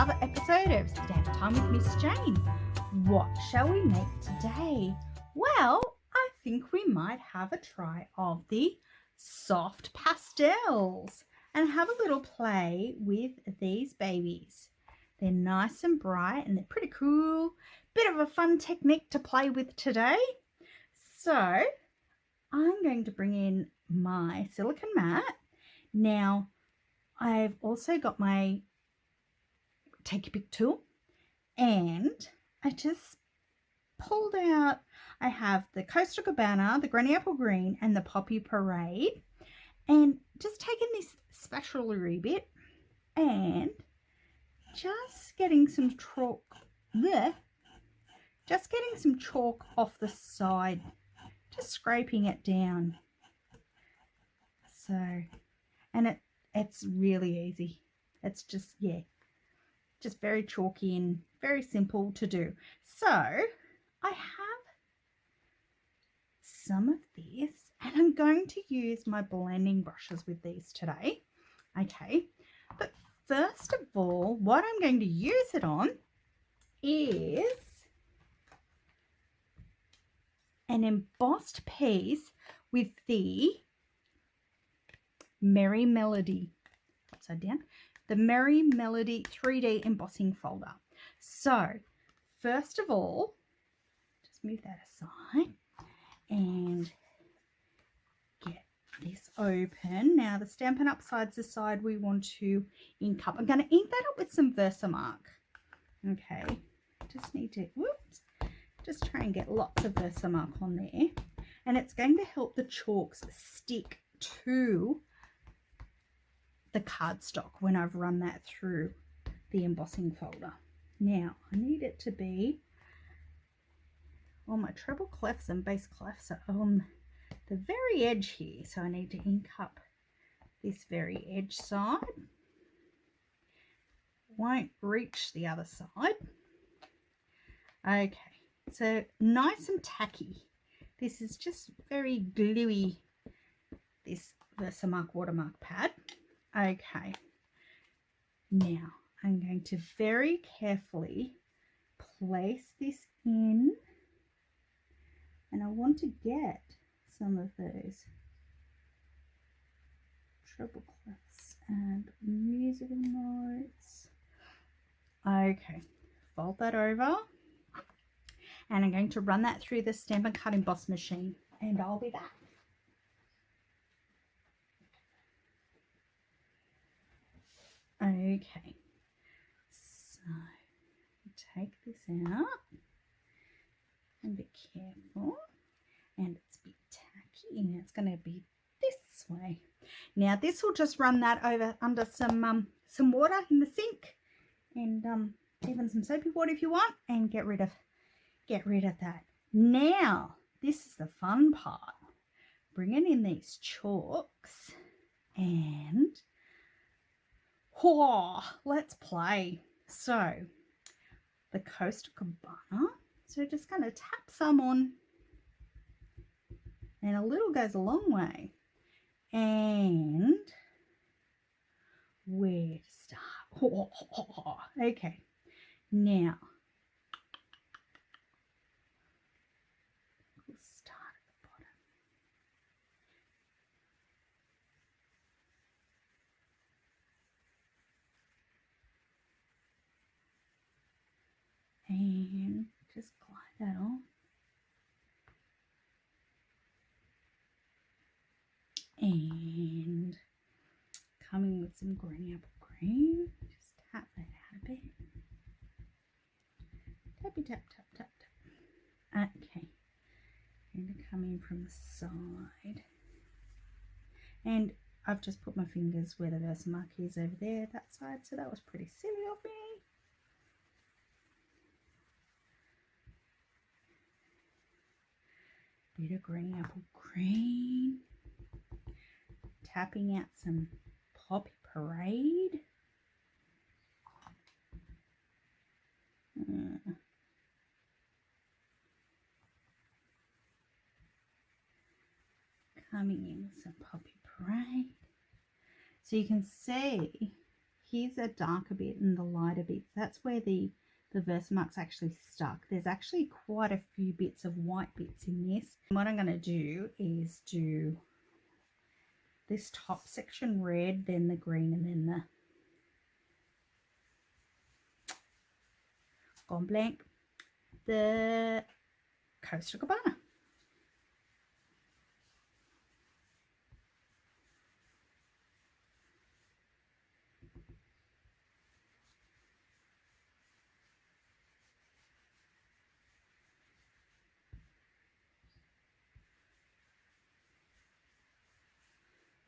another episode of Stamp Time with Miss Jane. What shall we make today? Well, I think we might have a try of the soft pastels and have a little play with these babies. They're nice and bright and they're pretty cool. Bit of a fun technique to play with today. So I'm going to bring in my silicone mat. Now I've also got my Take Your Pick tool, and I just pulled out, I have the Coastal Cabana, the Granny Apple Green, and the Poppy Parade, and just taking this spatula bit and just getting some chalk there, just getting some chalk off the side, just scraping it down. So, and it's really easy. It's just, yeah, just very chalky and very simple to do. So I have some of this and I'm going to use my blending brushes with these today. Okay, but first of all, what I'm going to use it on is an embossed piece with the Merry Melody, upside down, the Merry Melody 3D embossing folder. So first of all, just move that aside and get this open. Now the Stampin' Up side's the side we want to ink up. I'm going to ink that up with some Versamark. Okay, just need to, whoops, just try and get lots of Versamark on there. And it's going to help the chalks stick to the cardstock when I've run that through the embossing folder. Now I need it to be, well, my treble clefs and base clefs are on the very edge here, so I need to ink up this very edge side. Won't reach the other side. Okay, so nice and tacky. This is just very gluey, this Versamark watermark pad. Okay, now I'm going to very carefully place this in, and I want to get some of those treble clefs and musical notes. Okay, fold that over, and I'm going to run that through the Stampin' Cut emboss machine, and I'll be back. Okay, so take this out and be careful, and it's a bit tacky, and it's going to be this way. Now this will just run that over under some water in the sink, and even some soapy water if you want, and get rid of that. Now this is the fun part, bringing in these chalks and let's play. So the Coastal Cabana, so just going to tap some on, and a little goes a long way. And where to start? Okay, now we'll start at the bottom. And just glide that on. And coming with some Granny Apple Green, just tap that out a bit. Tappy tap, tap, tap, tap. Okay, going to come in from the side. And I've just put my fingers where the Versamark is over there, that side, so that was pretty silly of me. Bit of Granny Apple Green, tapping out some Poppy Parade. Coming in with some Poppy Parade. So you can see here's a darker bit and the lighter bits. That's where the Versamark's actually stuck. There's actually quite a few bits of white bits in this. And what I'm going to do is do this top section red, then the green, and then the gone blank, the Coastal Cabana.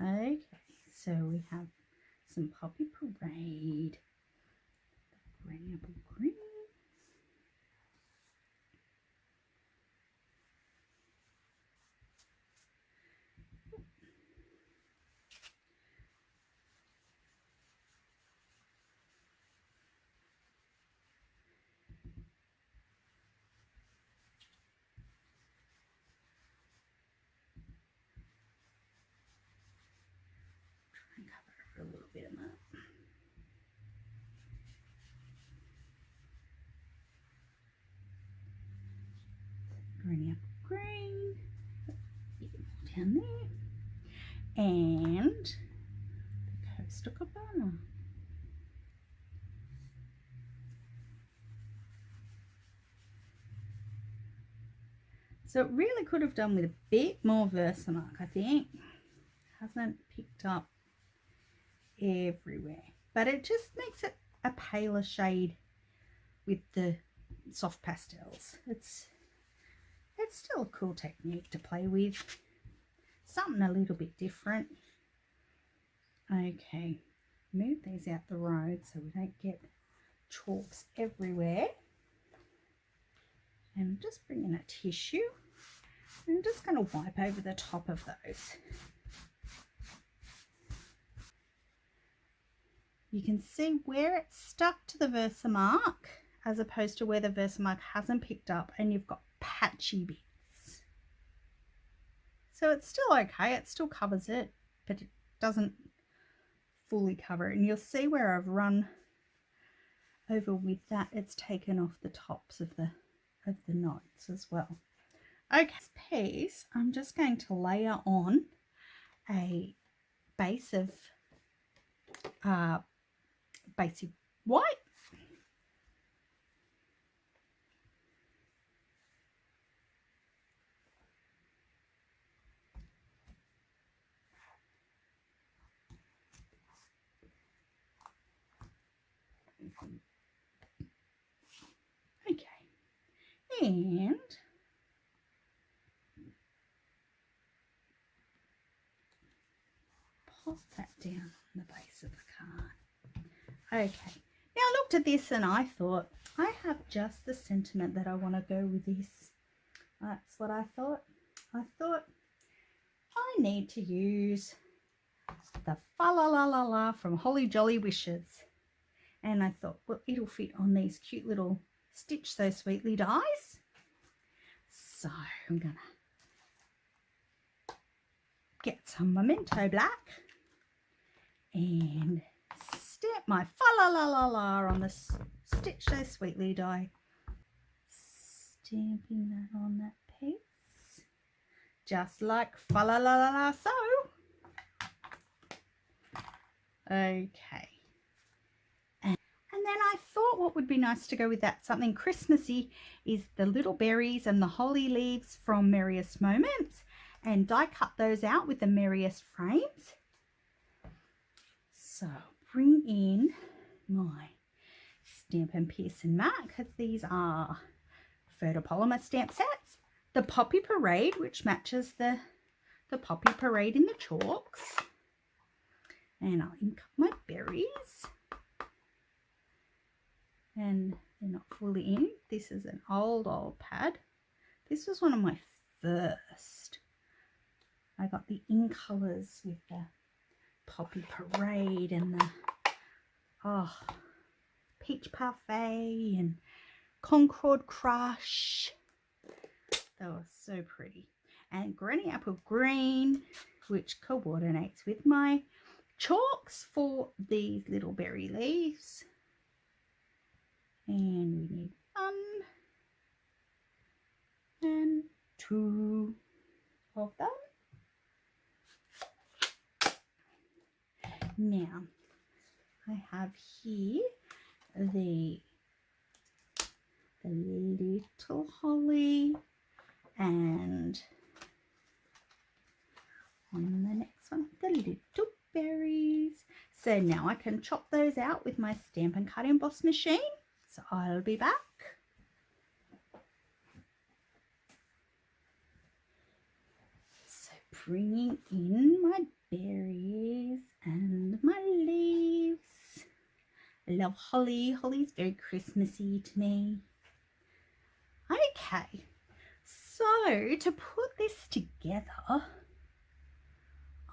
Okay, so we have some Poppy Parade, Granny Apple Green, and cover a little bit of that. Granny Apple Green, down there, and the Coastal Cabana. So it really could have done with a bit more Versamark, I think. Hasn't picked up everywhere, but it just makes it a paler shade with the soft pastels. It's still a cool technique to play with, something a little bit different. Okay, move these out the road so we don't get chalks everywhere, and I'm just bringing a tissue and I'm just going to wipe over the top of those. You can see where it's stuck to the Versamark as opposed to where the Versamark hasn't picked up, and you've got patchy bits. So it's still okay, it still covers it, but it doesn't fully cover it. And you'll see where I've run over with that, it's taken off the tops of the knots as well. Okay, this piece I'm just going to layer on a base of basic white. Okay, and pop that down on the base of the card. Okay, now I looked at this and I thought, I have just the sentiment that I want to go with this. That's what I thought. I thought I need to use the Fa La La La La from Holly Jolly Wishes. And I thought, well, it'll fit on these cute little Stitch So Sweetly dies. So I'm going to get some Memento black and stamp my Fa La La La La on the Stitch So Sweetly die. Stamping that on that piece. Just like Fa La La La La so. Okay. And then I thought what would be nice to go with that, something Christmassy, is the little berries and the holly leaves from Merriest Moments, and die cut those out with the Merriest frames. So bring in my Stampin' Pearson mat, because these are photopolymer stamp sets. The Poppy Parade, which matches the Poppy Parade in the chalks. And I'll ink up my berries. And they're not fully in. This is an old pad. This was one of my first. I got the in colours with the Poppy Parade and the Peach Parfait and Concord Crush. They were so pretty. And Granny Apple Green, which coordinates with my chalks for these little berry leaves. And we need 1 and 2 of them. Now, I have here the little holly, and on the next one, the little berries. So now I can chop those out with my Stampin' Cut Emboss machine. So I'll be back. So bringing in my berries and my leaves. I love holly. Holly's very Christmassy to me. Okay, so to put this together,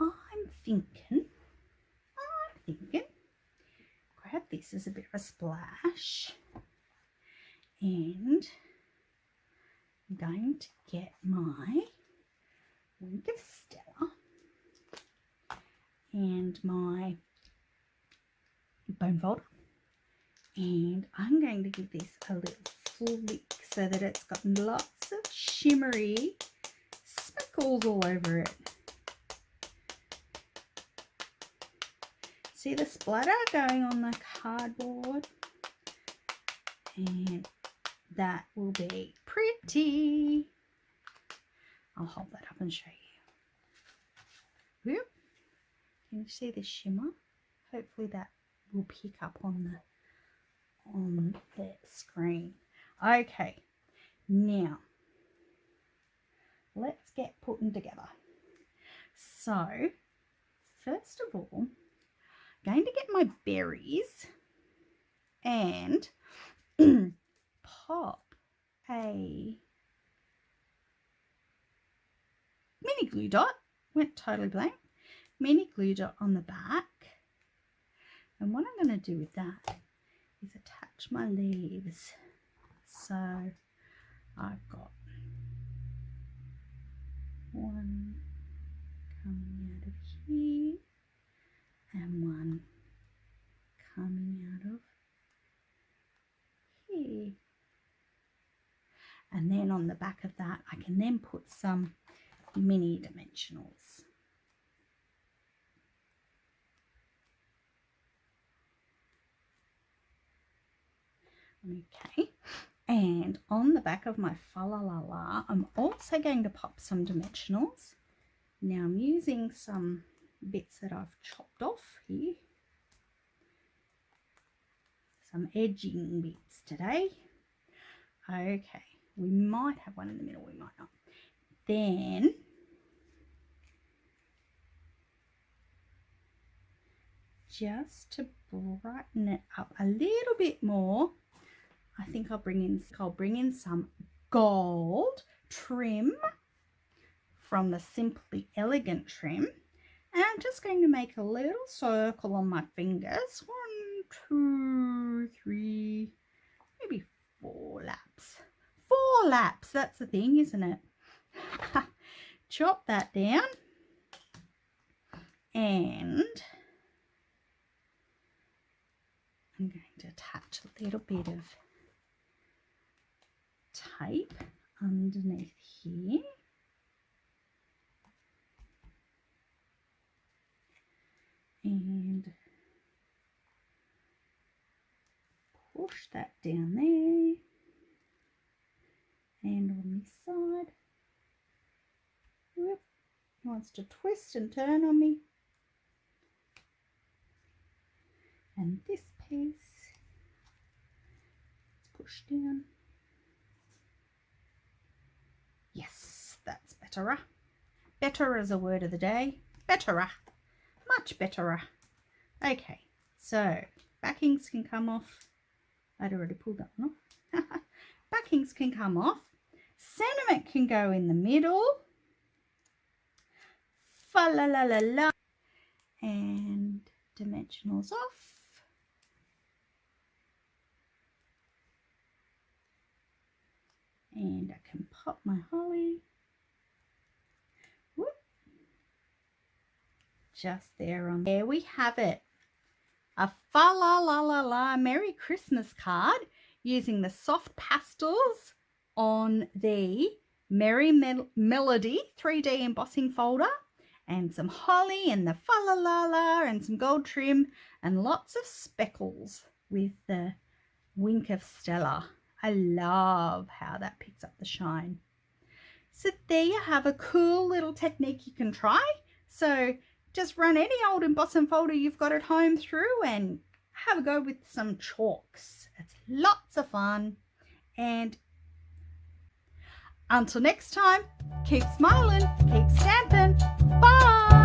I'm thinking, grab this as a bit of a splash, and I'm going to get my wink of Stella and my bone folder, and I'm going to give this a little flick so that it's got lots of shimmery speckles all over it. See the splatter going on the cardboard? And that will be pretty. I'll hold that up and show you. Whoop. Can you see the shimmer? Hopefully that will pick up on the screen. Okay, now let's get putting together. So first of all, I'm going to get my berries and pop a mini glue dot. Went totally blank. Mini glue dot on the back. And what I'm going to do with that is attach my leaves. So I've got one coming out of here and one coming out of here. And then on the back of that, I can then put some mini dimensionals. Okay, and on the back of my fa la la la, I'm also going to pop some dimensionals. Now I'm using some bits that I've chopped off here, some edging bits today. Okay, we might have one in the middle, we might not. Then just to brighten it up a little bit more, I think I'll bring in some gold trim from the Simply Elegant trim, and I'm just going to make a little circle on my fingers. 1, 2, 3, maybe 4 laps. 4 laps, that's the thing, isn't it? Chop that down, and I'm going to attach a little bit of tape underneath here. And push that down there. And on this side, whoop, it wants to twist and turn on me. And this piece, let's push down. Yes, that's betterer. Better is a word of the day. Betterer. Much betterer. Okay, so backings can come off. I'd already pulled that one off. Backings can come off. Sentiment can go in the middle. Fa la la la la. And dimensionals off. And I can pop my holly. Whoop. just there. There we have it. A fa la la la la Merry Christmas card using the soft pastels on the Merry Melody 3D embossing folder, and some holly and the fa la la la and some gold trim and lots of speckles with the wink of Stella. I love how that picks up the shine. So there you have a cool little technique you can try. So just run any old embossing folder you've got at home through and have a go with some chalks. It's lots of fun. And until next time, keep smiling, keep stamping. Bye!